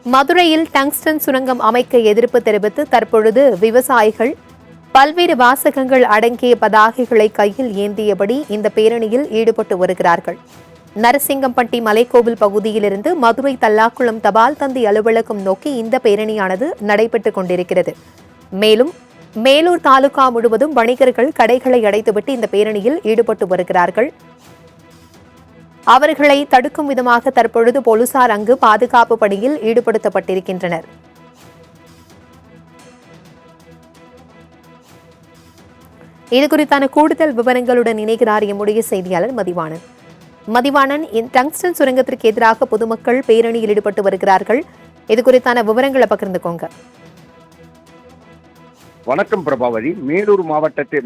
மதுரையில் டங்ஸ்டன் சுரங்கம் அமைக்க எதிர்ப்பு தெரிவித்து தற்பொழுது விவசாயிகள் பல்வேறு வாசகங்கள் அடங்கிய பதாகைகளை கையில் ஏந்தியபடி இந்த பேரணியில் ஈடுபட்டு வருகிறார்கள். நரசிங்கம்பட்டி மலைக்கோவில் பகுதியிலிருந்து மதுரை தல்லாக்குளம் தபால் தந்தி அலுவலகம் நோக்கி இந்த பேரணியானது நடைபெற்றுக் கொண்டிருக்கிறது. மேலும் மேலூர் தாலுகா முழுவதும் வணிகர்கள் கடைகளை அடைத்துவிட்டு இந்த பேரணியில் ஈடுபட்டு வருகிறார்கள். அவர்களை தடுக்கும் விதமாக தற்பொழுது போலீசார் அங்கு பாதுகாப்பு பணியில் ஈடுபடுத்தப்பட்டிருக்கின்றனர். இதுகுறித்தான கூடுதல் விவரங்களுடன் இணைகிறார் எம்முடைய செய்தியாளர் மதிவாணன். மதிவாணன், டங்ஸ்டன் சுரங்கத்திற்கு எதிராக பொதுமக்கள் பேரணியில் ஈடுபட்டு வருகிறார்கள். இதுகுறித்தான விவரங்களை பகிர்ந்துக்கோங்க. வணக்கம் பிரபாவதி.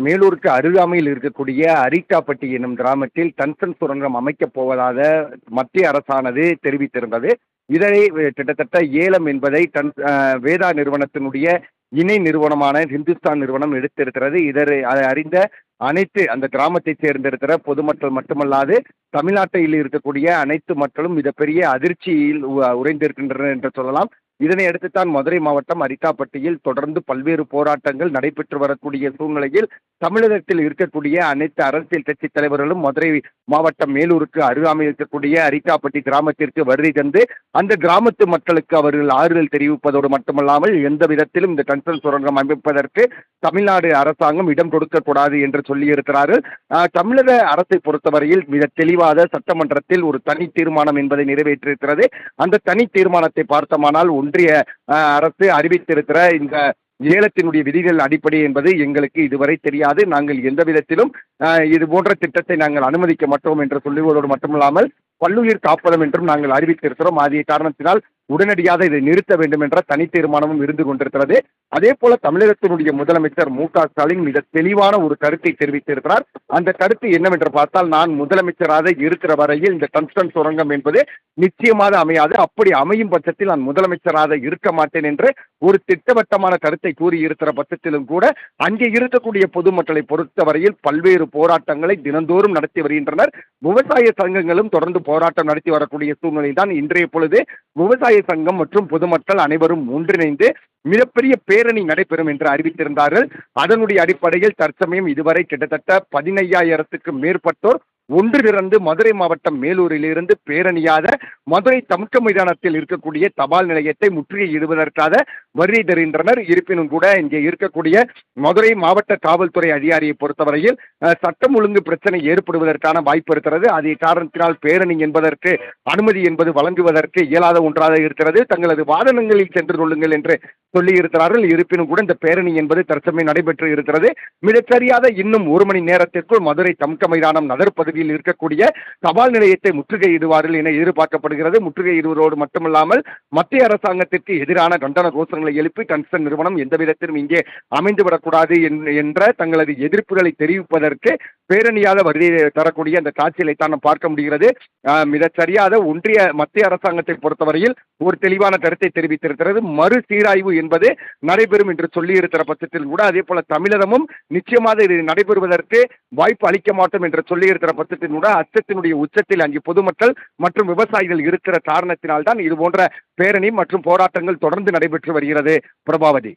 மேலூருக்கு அருகாமையில் இருக்கக்கூடிய அரிக்காப்பட்டி என்னும் கிராமத்தில் டங்ஸ்டன் சுரங்கம் அமைக்கப் போவதாக மத்திய அரசானது தெரிவித்திருந்தது. இதனை கிட்டத்தட்ட ஏலம் என்பதை வேதா நிறுவனத்தினுடைய இணை நிறுவனமான ஹிந்துஸ்தான் நிறுவனம் எடுத்திருக்கிறது. அதை அறிந்த அனைத்து அந்த கிராமத்தை சேர்ந்திருக்கிற பொதுமக்கள் மட்டுமல்லாது தமிழ்நாட்டில் இருக்கக்கூடிய அனைத்து மக்களும் மிகப்பெரிய அதிர்ச்சியில் உறைந்திருக்கின்றனர் என்று சொல்லலாம். இதனை அடுத்துத்தான் மதுரை மாவட்டம் அரிக்காப்பட்டியில் தொடர்ந்து பல்வேறு போராட்டங்கள் நடைபெற்று வரக்கூடிய சூழ்நிலையில் தமிழகத்தில் இருக்கக்கூடிய அனைத்து அரசியல் கட்சி தலைவர்களும் மதுரை மாவட்டம் மேலூருக்கு அருகாமையில் இருக்கக்கூடிய அரிக்காப்பட்டி கிராமத்திற்கு வருகை தந்து அந்த கிராமத்து மக்களுக்கு அவர்கள் ஆறுதல் தெரிவிப்பதோடு மட்டுமல்லாமல் எந்த விதத்திலும் இந்த டங்ஸ்டன் சுரங்கம் அமைப்பதற்கு தமிழ்நாடு அரசாங்கம் இடம் கொடுக்கக்கூடாது என்று சொல்லியிருக்கிறார்கள். தமிழக அரசை பொறுத்தவரையில் மிக தெளிவாக சட்டமன்றத்தில் ஒரு தனி தீர்மானம் என்பதை நிறைவேற்றிருக்கிறது. அந்த தனி தீர்மானத்தை பார்த்தமானால் ஒன்றிய அரசு அறிவித்திருக்கிற இந்த ஏலத்தினுடைய விதிகள் அடிப்படை என்பது எங்களுக்கு இதுவரை தெரியாது. நாங்கள் எந்த விதத்திலும் இது போன்ற திட்டத்தை நாங்கள் அனுமதிக்க மாட்டோம் என்று சொல்லுவதோடு மட்டுமல்லாமல் பல்லுயிர் காப்பதம் என்றும் நாங்கள் அறிவித்திருக்கிறோம். அதே காரணத்தினால் உடனடியாக இதை நிறுத்த வேண்டும் என்ற தனி தீர்மானமும் இருந்து கொண்டிருக்கிறது. அதே போல தமிழகத்தினுடைய முதலமைச்சர் மு.க. ஸ்டாலின் மிக தெளிவான ஒரு கருத்தை தெரிவித்திருக்கிறார். அந்த கருத்து என்னவென்று பார்த்தால், நான் முதலமைச்சராக இருக்கிற வரையில் இந்த டங்ஸ்டன் சுரங்கம் என்பது நிச்சயமாக அமையாது. அப்படி அமையும் பட்சத்தில் நான் முதலமைச்சராக இருக்க மாட்டேன் என்று ஒரு திட்டவட்டமான கருத்தை கூறியிருக்கிற பட்சத்திலும் கூட அங்கே இருக்கக்கூடிய பொதுமக்களை பொறுத்தவரையில் பல்வேறு போராட்டங்களை தினந்தோறும் நடத்தி வருகின்றனர். விவசாய சங்கங்களும் தொடர்ந்து போராட்டம் நடத்தி வரக்கூடிய சூழ்நிலையில் தான் இன்றைய பொழுது விவசாய சங்கம் மற்றும் பொதுமக்கள் அனைவரும் ஒன்றிணைந்து மிகப்பெரிய பேரணி நடைபெறும் என்று அறிவித்திருந்தார்கள். அதனுடைய அடிப்படையில் தற்சமயம் இதுவரை கிட்டத்தட்ட 15,000க்கும் மேற்பட்டோர் ஒன்று திரண்டு மதுரை மாவட்டம் மேலூரிலிருந்து பேரணியாக மதுரை தமுக்க மைதானத்தில் இருக்கக்கூடிய தபால் நிலையத்தை முற்றுகையிடுவதற்காக வருகை தருகின்றனர். இருப்பினும் கூட இங்கே இருக்கக்கூடிய மதுரை மாவட்ட காவல்துறை அதிகாரியை பொறுத்தவரையில் சட்டம் ஒழுங்கு பிரச்சனை ஏற்படுவதற்கான வாய்ப்பு இருக்கிறது. அதே காரணத்தினால் பேரணி என்பதற்கு அனுமதி என்பது வழங்குவதற்கு இயலாத ஒன்றாக இருக்கிறது. தங்களது வாகனங்களில் சென்று கொள்ளுங்கள் என்று சொல்லி இருக்கிறார்கள். இருப்பினும் கூட இந்த பேரணி என்பது தற்சமயம் நடைபெற்று இருக்கிறது. மிகச்சரியாக இன்னும் 1 மணி நேரத்திற்குள் மதுரை தமுக்க மைதானம் நகர்ப்பகுதியில் இருக்கக்கூடிய தபால் நிலையத்தை முற்றுகையிடுவார்கள் என எதிர்பார்க்கப்படுகிறது. முற்றுகையிடுவதோடு மட்டுமல்லாமல் மத்திய அரசாங்கத்திற்கு எதிரான கண்டன கோஷங்களை எழுப்பி டங்ஸ்டன் நிறுவனம் எந்த விதத்திலும் இங்கே அமைந்துவிடக்கூடாது என்ற தங்களது எதிர்ப்புகளை தெரிவிப்பதற்கு பேரணியாக வருகை தரக்கூடிய அந்த காட்சிகளை தான் நாம் பார்க்க முடிகிறது. மிகச்சரியாக மத்திய அரசாங்கத்தை பொறுத்தவரையில் ஒரு தெளிவான கருத்தை தெரிவித்திருக்கிறது. மறுசீராய்வு என்பது நடைபெறும் என்று சொல்லி இருக்கிற பட்சத்தில் கூட அதே போல தமிழகமும் நிச்சயமாக இது நடைபெறுவதற்கு வாய்ப்பு அளிக்க மாட்டோம் என்று சொல்லி இருக்கிற பட்சத்தில் கூட அச்சத்தினுடைய உச்சத்தில் அங்கே பொதுமக்கள் மற்றும் விவசாயிகள் இருக்கிற காரணத்தினால் தான் இது போன்ற பேரணி மற்றும் போராட்டங்கள் தொடர்ந்து நடைபெற்று வருகிறது. பிரபாவதி.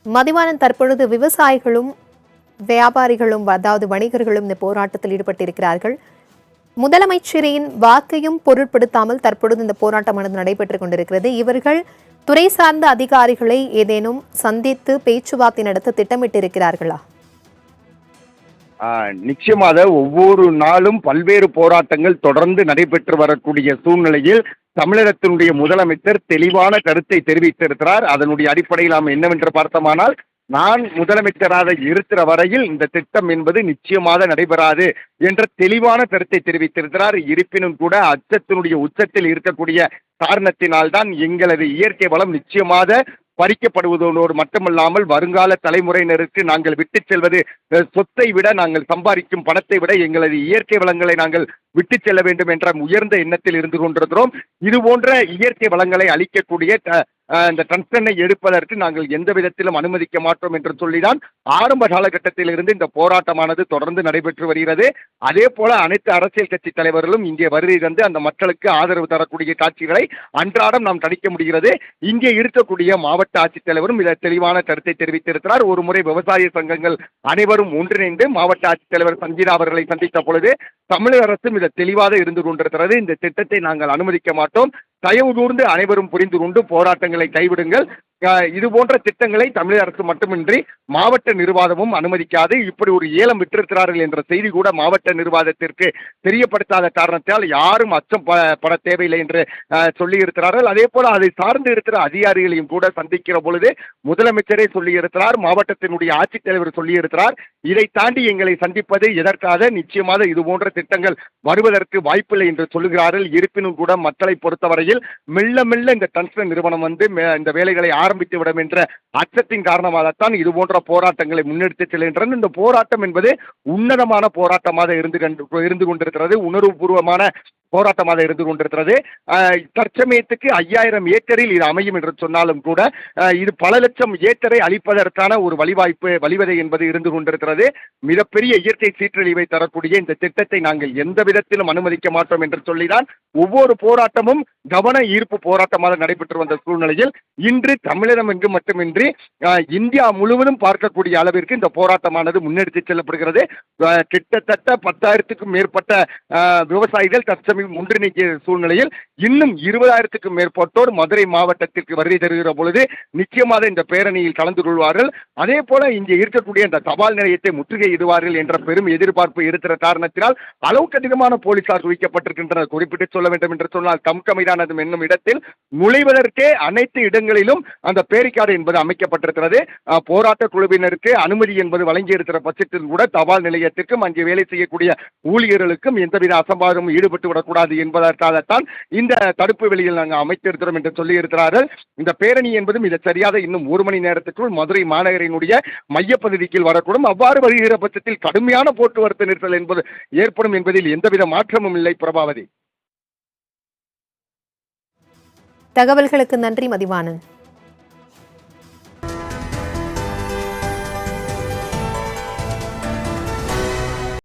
மதிவாணன், தற்பொழுது விவசாயிகளும் வியாபாரிகளும் அதாவது வணிகர்களும் இந்த போராட்டத்தில் ஈடுபட்டிருக்கிறார்கள். முதலமைச்சரின் வாக்கையும் பொருட்படுத்தாமல் தற்பொழுது இந்த போராட்டமானது நடைபெற்றுக் கொண்டிருக்கிறது. இவர்கள் துறை சார்ந்த அதிகாரிகளை ஏதேனும் சந்தித்து பேச்சுவார்த்தை நடத்த திட்டமிட்டிருக்கிறார்களா? நிச்சயமாக ஒவ்வொரு நாளும் பல்வேறு போராட்டங்கள் தொடர்ந்து நடைபெற்று வரக்கூடிய சூழ்நிலையில் தமிழகத்தினுடைய முதலமைச்சர் தெளிவான கருத்தை தெரிவித்திருக்கிறார். அதனுடைய அடிப்படையில் நாம் என்னவென்று பார்த்தோமானால், நான் முதலமைச்சராக இருக்கிற வரையில் இந்த திட்டம் என்பது நிச்சயமாக நடைபெறாது என்ற தெளிவான கருத்தை தெரிவித்திருக்கிறார். இருப்பினும் கூட அச்சத்தினுடைய உச்சத்தில் இருக்கக்கூடிய காரணத்தினால்தான் எங்களது இயற்கை வளம் நிச்சயமாக பறிக்கப்படுவதோடு மட்டுமல்லாமல் வருங்கால தலைமுறையினருக்கு நாங்கள் விட்டு செல்வது சொத்தை விட நாங்கள் சம்பாதிக்கும் பணத்தை விட எங்களது இயற்கை வளங்களை நாங்கள் விட்டு செல்ல வேண்டும் என்ற உயர்ந்த எண்ணத்தில் இருந்து கொண்டிருக்கிறோம். இது போன்ற இயற்கை வளங்களை அளிக்கக்கூடிய இந்த டங்ஸ்டனை எடுப்பதற்கு நாங்கள் எந்த விதத்திலும் அனுமதிக்க மாட்டோம் என்று சொல்லிதான் ஆரம்ப காலகட்டத்தில் இருந்து இந்த போராட்டமானது தொடர்ந்து நடைபெற்று வருகிறது. அதே போல அனைத்து அரசியல் கட்சி தலைவர்களும் இங்கே வருகை தந்து அந்த மக்களுக்கு ஆதரவு தரக்கூடிய காட்சிகளை அன்றாடம் நாம் கணிக்க முடிகிறது. இங்கே இருக்கக்கூடிய மாவட்ட ஆட்சித்தலைவரும் இதில் தெளிவான கருத்தை தெரிவித்திருக்கிறார். ஒரு முறை விவசாய சங்கங்கள் அனைவரும் ஒன்றிணைந்து மாவட்ட ஆட்சித்தலைவர் சங்கீதா அவர்களை சந்தித்த பொழுது தமிழக அரசும் இதில் தெளிவாக இருந்து கொண்டிருக்கிறது. இந்த திட்டத்தை நாங்கள் அனுமதிக்க மாட்டோம், தயவு கூர்ந்து அனைவரும் புரிந்து கொண்டு போராட்டங்களை கைவிடுங்கள். இது போன்ற திட்டங்களை தமிழக அரசு மட்டுமின்றி மாவட்ட நிர்வாகமும் அனுமதிக்காது. இப்படி ஒரு ஏலம் விட்டிருக்கிறார்கள் என்ற செய்தி கூட மாவட்ட நிர்வாகத்திற்கு தெரியப்படுத்தாத காரணத்தால் யாரும் அச்சம் பட தேவையில்லை என்று சொல்லியிருக்கிறார்கள். அதே போல அதை சார்ந்து இருக்கிற அதிகாரிகளையும் கூட சந்திக்கிற பொழுது முதலமைச்சரே சொல்லியிருக்கிறார், மாவட்டத்தினுடைய ஆட்சித்தலைவர் சொல்லியிருக்கிறார், இதை தாண்டி எங்களை சந்திப்பது எதற்காக, நிச்சயமாக இது போன்ற திட்டங்கள் வருவதற்கு வாய்ப்பில்லை என்று சொல்லுகிறார்கள். இருப்பினும் கூட மக்களை பொறுத்தவரையில் மெல்ல மெல்ல இந்த டங்ஸ்டன் நிறுவனம் வந்து இந்த வேலைகளை ஆரம்பித்து விடும் என்ற அச்சத்தின் காரணமாகத்தான் இது போன்ற போராட்டங்களை முன்னெடுத்து செல்கின்றன. இந்த போராட்டம் என்பது உன்னதமான போராட்டமாக இருந்து கொண்டிருக்கிறது, உணர்வுபூர்வமான போராட்டமாக இருந்து கொண்டிருக்கிறது. தற்சமயத்துக்கு 5000 ஏக்கரில் இது அமையும் என்று சொன்னாலும் கூட இது பல லட்சம் ஏக்கரை அளிப்பதற்கான ஒரு வழிவகை என்பது இருந்து கொண்டிருக்கிறது. மிகப்பெரிய இயற்கை சீற்றழிவை தரக்கூடிய இந்த திட்டத்தை நாங்கள் எந்த விதத்திலும் அனுமதிக்க மாட்டோம் என்று சொல்லிதான் ஒவ்வொரு போராட்டமும் கவன ஈர்ப்பு போராட்டமாக நடைபெற்று வந்த சூழ்நிலையில் இன்று தமிழகம் என்று மட்டுமின்றி இந்தியா முழுவதும் பார்க்கக்கூடிய அளவிற்கு இந்த போராட்டமானது முன்னெடுத்து செல்லப்படுகிறது. கிட்டத்தட்ட 10,000க்கும் மேற்பட்ட விவசாயிகள் தற்சமயம் ஒன்றிணைக்கிற சூழ்நிலையில் இன்னும் 20,000க்கும் மேற்பட்டோர் மதுரை மாவட்டத்திற்கு வருகை தருகிற பொழுது நிச்சயமாக இந்த பேரணியில் கலந்து கொள்வார்கள். அதே போல இங்கே இருக்கக்கூடிய இந்த தபால் நிலையத்தை முற்றுகையிடுவார்கள் என்ற பெரும் எதிர்பார்ப்பு இருக்கிற காரணத்தினால் அளவுக்கு அதிகமான போலீசார் குவிக்கப்பட்டிருக்கின்றனர். குறிப்பிட்டு சொல்ல வேண்டும் என்று சொன்னால் கம்கமைதானது என்னும் இடத்தில் நுழைவதற்கே அனைத்து இடங்களிலும் அந்த பேரிகார்டு என்பது அமைக்கப்பட்டிருக்கிறது. போராட்ட குழுவினருக்கு அனுமதி என்பது வழங்கியிருக்கிற பட்சத்தில் கூட தபால் நிலையத்திற்கும் அங்கே வேலை செய்யக்கூடிய ஊழியர்களுக்கும் எந்தவித அசம்பாதமும் ஈடுபட்டு விடக்கூடாது என்பதற்காகத்தான் இந்த தடுப்பு வெளியில் நாங்கள் அமைத்திருக்கிறோம் என்று சொல்லியிருக்கிறார்கள். இந்த பேரணி என்பதும் இதை சரியாக இன்னும் 1 மணி நேரத்திற்குள் மதுரை மாநகரினுடைய மையப்பகுதிக்கு வரக்கூடும். அவ்வாறு வருகிற பட்சத்தில் கடுமையான போக்குவரத்து நெரிசல் என்பது ஏற்படும் என்பதில் எந்தவித மாற்றமும் இல்லை. பிரபாவதி, தகவல்களுக்கு நன்றி மதிவாணன்.